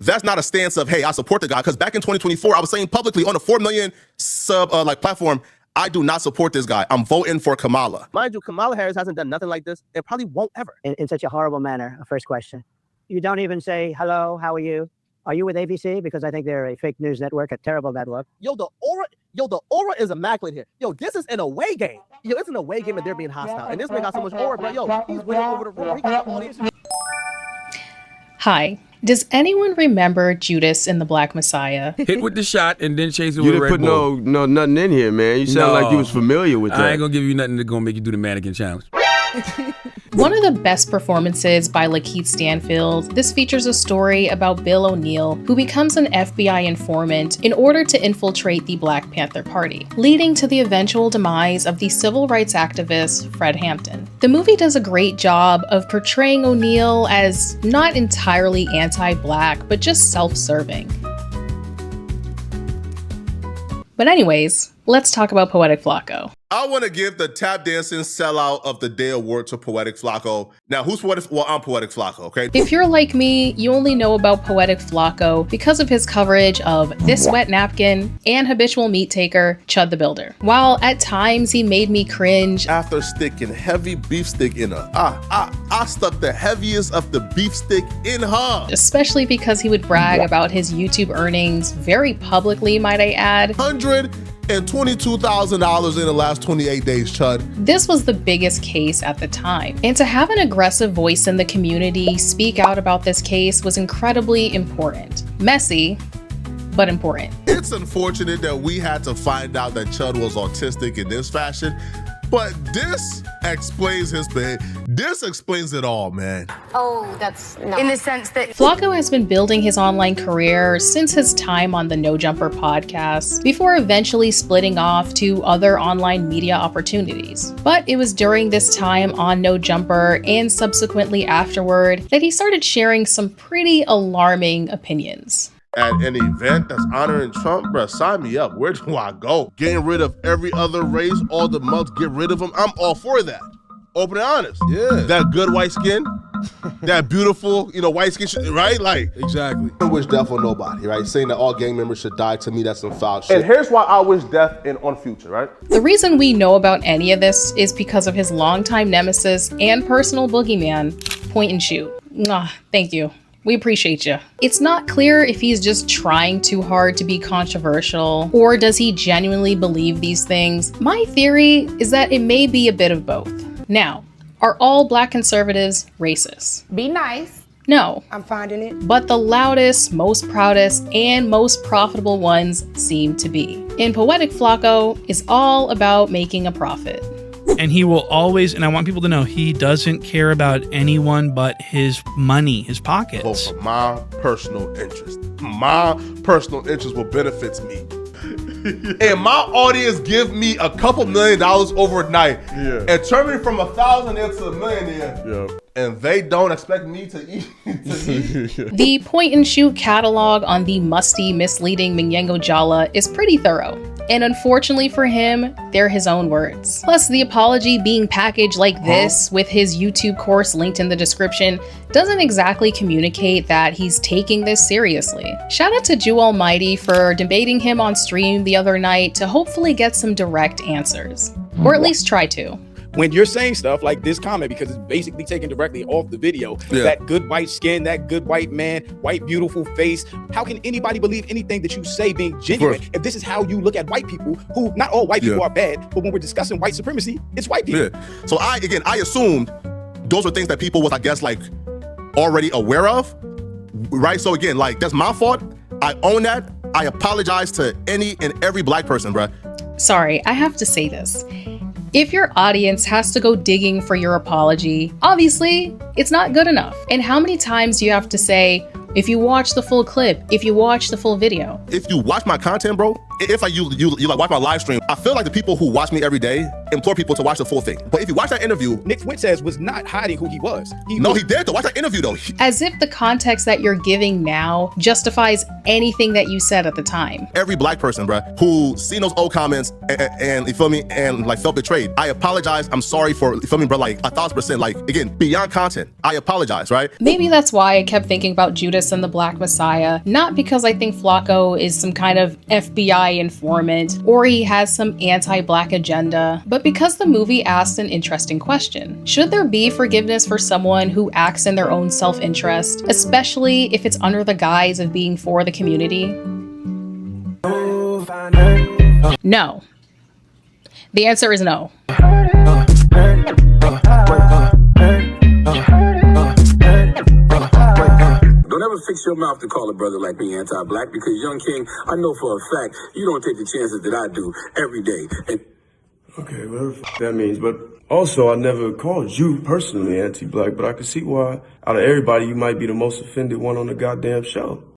That's not a stance of, hey, I support the guy. Because back in 2024, I was saying publicly on a 4 million sub platform, I do not support this guy. I'm voting for Kamala. Mind you, Kamala Harris hasn't done nothing like this and probably won't ever. In such a horrible manner, a first question. You don't even say, hello, how are you? Are you with ABC? Because I think they're a fake news network, a terrible network. Yo, the aura is immaculate here. Yo, this is an away game. Yo, it's an away game and they're being hostile. And this man got so much aura, but yo, he's winning over the room. He got the audience. Hi. Does anyone remember Judas in the Black Messiah? Hit with the shot and then chase it with You a didn't Red put Bull. nothing in here, man. You sound like you was familiar with that. I ain't gonna give you nothing that's gonna make you do the mannequin challenge. One of the best performances by Lakeith Stanfield, this features a story about Bill O'Neill, who becomes an FBI informant in order to infiltrate the Black Panther Party, leading to the eventual demise of the civil rights activist Fred Hampton. The movie does a great job of portraying O'Neill as not entirely anti-Black, but just self-serving. But anyways, let's talk about Poetik Flakko. I want to give the tap dancing sellout of the day award to Poetik Flakko. Now, who's Poetik? Well, I'm Poetik Flakko, okay? If you're like me, you only know about Poetik Flakko because of his coverage of This Wet Napkin and habitual meat taker, Chud the Builder. While at times he made me cringe, After sticking heavy beef stick in her, I stuck the heaviest of the beef stick in her. especially because he would brag about his YouTube earnings very publicly, might I add. $122,000 in the last 28 days, Chud. This was the biggest case at the time. And to have an aggressive voice in the community speak out about this case was incredibly important. Messy, but important. It's unfortunate that we had to find out that Chud was autistic in this fashion, but this explains his behavior. This explains it all, man. Oh, that's no. In the sense that Flakko has been building his online career since his time on the No Jumper podcast, before eventually splitting off to other online media opportunities. But it was during this time on No Jumper and subsequently afterward that he started sharing some pretty alarming opinions. At an event that's honoring Trump, bruh, sign me up. Where do I go? Getting rid of every other race, all the months, get rid of them. I'm all for that. Open and honest. Yeah. That good white skin, that beautiful, white skin, right? Like, Exactly. I wish death on nobody, right? Saying that all gang members should die, to me, that's some foul shit. And here's why I wish death on Future, right? The reason we know about any of this is because of his longtime nemesis and personal boogeyman, Point and Shoot. Thank you. We appreciate you. It's not clear if he's just trying too hard to be controversial, or does he genuinely believe these things? My theory is that it may be a bit of both. Now, are all Black conservatives racist? be nice. No. I'm finding it. But the loudest, most proudest, and most profitable ones seem to be. And Poetik Flakko is all about making a profit. And he will always, and I want people to know, he doesn't care about anyone but his money, his pockets. Vote for my personal interest. My personal interest will benefits me. And my audience give me a couple $1 million overnight and turn me from 1,000 into a millionaire. And they don't expect me to eat. The Point and Shoot catalog on the musty, misleading Mage Jallah is pretty thorough. And unfortunately for him, they're his own words. Plus, the apology being packaged like this with his YouTube course linked in the description doesn't exactly communicate that he's taking this seriously. Shout out to JuAlmighty for debating him on stream the other night to hopefully get some direct answers. Or at least try to. When you're saying stuff like this comment, because it's basically taken directly off the video, that good white skin, that good white man, white beautiful face, how can anybody believe anything that you say being genuine if this is how you look at white people, who not all white people are bad, but when we're discussing white supremacy, it's white people. So I assumed those were things that people was, I guess, like already aware of, right? So again, like, that's my fault. I own that. I apologize to any and every Black person, bruh. Sorry, I have to say this. If your audience has to go digging for your apology, obviously, it's not good enough. And how many times do you have to say, if you watch the full clip, if you watch the full video? If you watch my content, bro, if you like watch my live stream, I feel like the people who watch me every day, implore people to watch the full thing. But if you watch that interview, Nick Fuentes was not hiding who he was. He did though. Watch that interview though. As if the context that you're giving now justifies anything that you said at the time. Every black person, bruh, who seen those old comments and you feel me, and like felt betrayed, I apologize. I'm sorry for, you feel me, bro, like 1,000%, like again, beyond content, I apologize, right? Maybe that's why I kept thinking about Judas and the Black Messiah, not because I think Flakko is some kind of FBI informant or he has some anti-black agenda, but because the movie asked an interesting question. Should there be forgiveness for someone who acts in their own self-interest, especially if it's under the guise of being for the community? No. The answer is no. Don't ever fix your mouth to call a brother like me anti-black, because Young King, I know for a fact you don't take the chances that I do every day. Okay, whatever that means. But also, I never called you personally anti-black, but I can see why out of everybody you might be the most offended one on the goddamn show.